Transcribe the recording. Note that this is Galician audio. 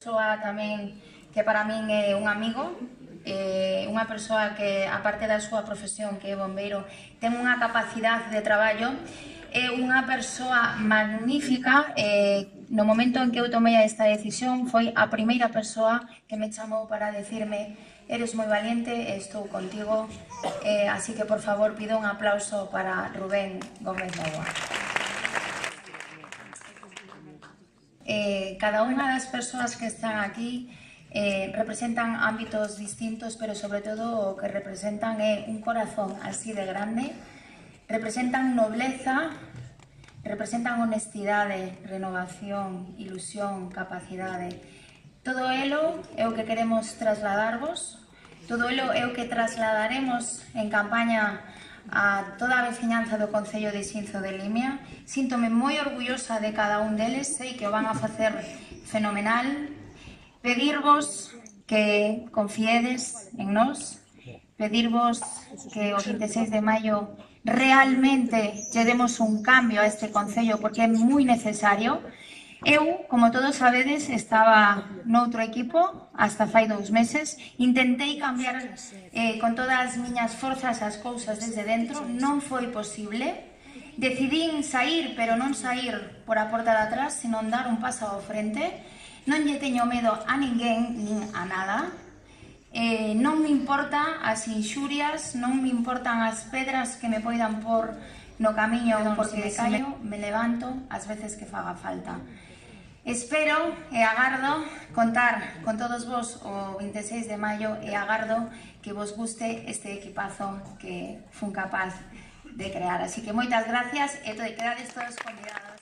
Persoa tamén que para min é un amigo, unha persoa que, aparte da súa profesión, que é bombeiro, ten unha capacidade de traballo, é unha persoa magnífica. No momento en que eu tomei esta decisión foi a primeira persoa que me chamou para decirme: eres moi valiente e estou contigo, así que por favor pido un aplauso para Rubén Gómez Novoa. Cada unha das persoas que están aquí representan ámbitos distintos, pero sobre todo o que representan é un corazón así de grande, representan nobleza, representan honestidade, renovación, ilusión, capacidade. Todo elo é o que queremos trasladarvos, todo elo é o que trasladaremos en campaña a toda a veciñanza do Concello de Xinzo de Limia. Síntome moi orgullosa de cada un deles, sei que o van a facer fenomenal. Pedirvos que confiedes en nós, pedirvos que o 26 de maio realmente lle demos un cambio a este Concello, porque é moi necesario. Eu, como todos sabedes, estaba noutro equipo hasta fai 2 meses. Intentei cambiar con todas as miñas forzas as cousas desde dentro, non foi posible. Decidín sair, pero non sair por a porta de atrás, senón dar un paso ao frente. Non lle teño medo a ninguén, nin a nada. Non me importa as inxurias, non me importan as pedras que me poidan por no camiño, porque caio, me levanto as veces que faga falta. Espero e agardo contar con todos vos o 26 de maio e agardo que vos guste este equipazo que fun capaz de crear. Así que moitas gracias e quedades todos convidados.